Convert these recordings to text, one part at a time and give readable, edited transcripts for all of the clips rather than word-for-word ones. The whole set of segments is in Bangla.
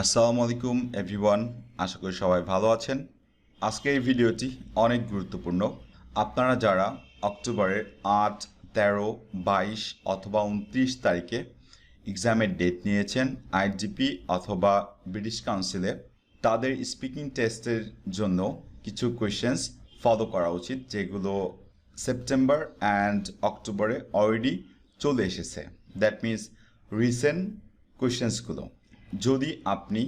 আসসালামু আলাইকুম এভরিওয়ান, আশা করি সবাই ভালো আছেন। আজকের এই ভিডিওটি অনেক গুরুত্বপূর্ণ। আপনারা যারা অক্টোবরের 8, 13, 22 অথবা 29 তারিখে এক্সামের ডেট নিয়েছেন আইডিপি অথবা ব্রিটিশ কাউন্সিলে, তাদের স্পিকিং টেস্টের জন্য কিছু কোয়েশ্চেন্স ফলো করা উচিত, যেগুলো সেপ্টেম্বর অ্যান্ড অক্টোবরে অলরেডি চলে এসেছে। দ্যাট মিনস রিসেন্ট কোয়েশ্চেন্সগুলো। যদি আপনি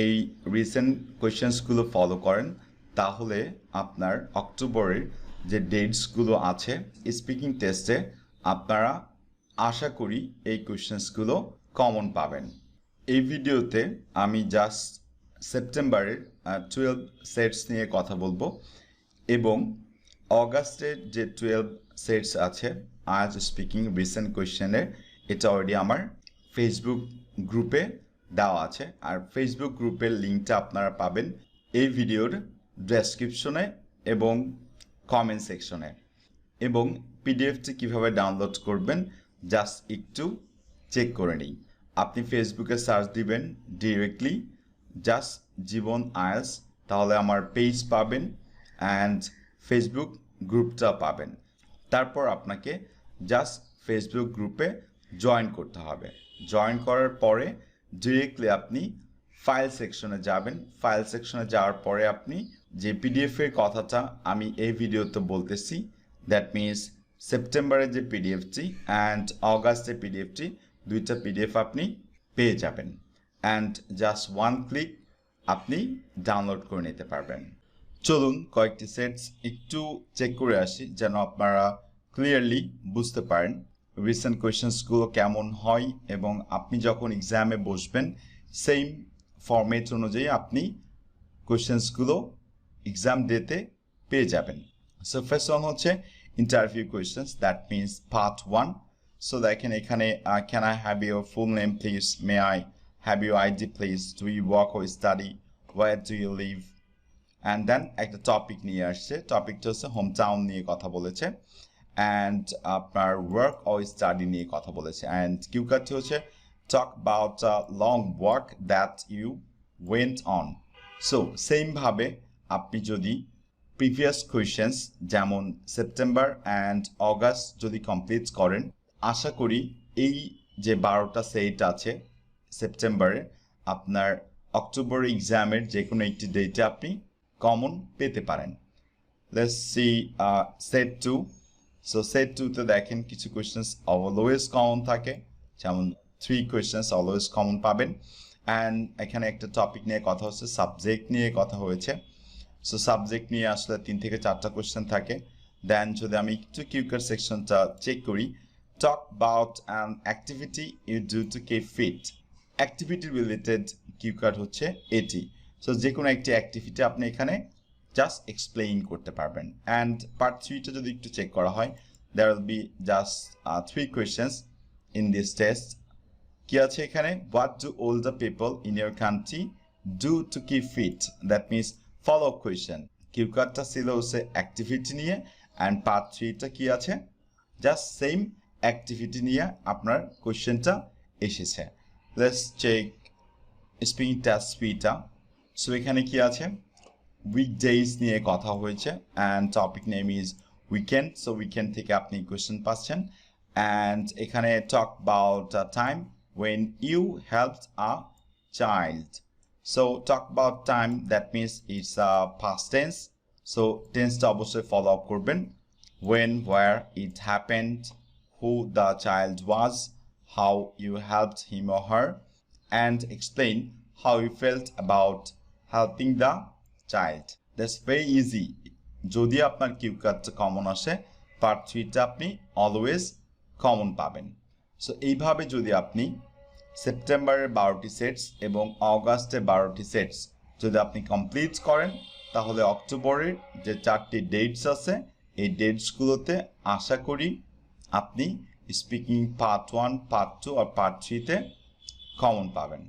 এই রিসেন্ট কোয়েশ্চেন্সগুলো ফলো করেন, তাহলে আপনার অক্টোবরের যে ডেটসগুলো আছে স্পিকিং টেস্টে, আপনারা আশা করি এই কোয়েশ্চেন্সগুলো কমন পাবেন। এই ভিডিওতে আমি জাস্ট সেপ্টেম্বরের 12 সেটস নিয়ে কথা বলবো এবং অগাস্টের যে 12 সেটস আছে IELTS স্পিকিং রিসেন্ট কোয়েশ্চেনের, এটা অলরেডি আমার ফেসবুক গ্রুপে দেওয়া আছে। আর ফেসবুক গ্রুপের লিঙ্কটা আপনারা পাবেন এই ভিডিওর ডেসক্রিপশনে এবং কমেন্ট সেকশনে। এবং পিডিএফটি কীভাবে ডাউনলোড করবেন জাস্ট একটু চেক করে নিই। আপনি ফেসবুকে সার্চ দিবেন ডিরেক্টলি জাস্ট জীবন IELTS, তাহলে আমার পেজ পাবেন অ্যান্ড ফেসবুক গ্রুপটা পাবেন। তারপর আপনাকে জাস্ট ফেসবুক গ্রুপে জয়েন করতে হবে। জয়েন করার পরে ডিরেক্টলি আপনি ফাইল সেকশনে যাবেন। ফাইল সেকশনে যাওয়ার পরে আপনি যে পিডিএফের কথাটা আমি এই ভিডিওতে বলতেছি, দ্যাট মিনস সেপ্টেম্বরের যে পিডিএফটি অ্যান্ড অগাস্টের পিডিএফটি, দুইটা পিডিএফ আপনি পেয়ে যাবেন অ্যান্ড জাস্ট ওয়ান ক্লিক আপনি ডাউনলোড করে নিতে পারবেন। চলুন কয়েকটি সেটস একটু চেক করে আসি, যেন আপনারা ক্লিয়ারলি বুঝতে পারেন রিসেন্ট কোয়েশ্চেন্সগুলো কেমন হয় এবং আপনি যখন এক্সামে বসবেন সেম ফরম্যাট অনুযায়ী আপনি কোয়েশ্চেন্সগুলো এক্সাম ডেতে পেয়ে যাবেন। সো ফার্স্ট ওয়ান হচ্ছে interview questions, that means part 1। So দেখেন এখানে can I have your full name please, may I have your ID please, do you work or study, where do you live, and then একটা টপিক নিয়ে আসছে। টপিকটা হচ্ছে হোম টাউন নিয়ে কথা বলেছে অ্যান্ড আপনার ওয়ার্ক অর স্টাডি নিয়ে কথা বলেছে। অ্যান্ড কিউ কার্ডটি হচ্ছে talk about a long walk that you went on. So সেমভাবে আপনি যদি প্রিভিয়াস কোয়েশ্চেন্স যেমন সেপ্টেম্বর অ্যান্ড অগাস্ট যদি কমপ্লিট করেন, আশা করি এই যে 12টা সেট আছে সেপ্টেম্বরে, আপনার অক্টোবর এক্সামের যে কোনো একটি ডেটে আপনি কমন পেতে পারেন। Let's see set 2। So set 2তে দেখেন কিছু কোয়েশ্চেন্স অলওয়েজ কমন থাকে, যেমন 3 কোয়েশ্চেন্স অলওয়েজ কমন পাবেন। অ্যান্ড এখানে একটা টপিক নিয়ে কথা হচ্ছে, সাবজেক্ট নিয়ে কথা হয়েছে। সো সাবজেক্ট নিয়ে আসলে 3 থেকে 4টা কোয়েশ্চেন থাকে। দেন যদি আমি একটু কিউকার সেকশনটা চেক করি, talk about an activity you do to keep fit. Activity related cue card হচ্ছে এটি। সো যে কোনো একটি অ্যাক্টিভিটি আপনি এখানে জাস্ট এক্সপ্লেইন করতে পারবেন। অ্যান্ড পার্ট 3টা যদি একটু চেক করা হয়, there will be just 3 questions in this test. কি আছে এখানে, what do older people in your country do to keep fit, that means follow up question. কিউকার্ডটা ছিল হচ্ছে অ্যাক্টিভিটি নিয়ে অ্যান্ড পার্ট 3টা কি আছে, জাস্ট সেম অ্যাক্টিভিটি নিয়ে আপনার কোয়েশ্চেনটা এসেছে। লেটস চেক স্পিকিং টেস্ট 3টা। সো এখানে কি আছে, উইকডেজ নিয়ে কথা হয়েছে and topic name is weekend. So weekend থেকে আপনি কোয়েশ্চেন পাচ্ছেন। অ্যান্ড এখানে talk about a time when you helped a child. So talk about time, that means it's a past tense. So টেন্সটা অবশ্যই ফলো আপ করবেন। When, where, it happened, who the child was, how you helped him or her, and explain how you felt about helping the child. That's very easy. যদি আপনার কিউ কার্ডটা কমন আসে, পার্ট 3টা আপনি অলওয়েজ কমন পাবেন। সো এইভাবে যদি আপনি সেপ্টেম্বরের 12টি সেটস এবং অগাস্টের 12টি সেটস যদি আপনি কমপ্লিট করেন, তাহলে অক্টোবরের যে 4টি ডেটস আছে এই ডেটসগুলোতে আশা করি আপনি স্পিকিং পার্ট 1, পার্ট 2 আর পার্ট 3তে কমন পাবেন।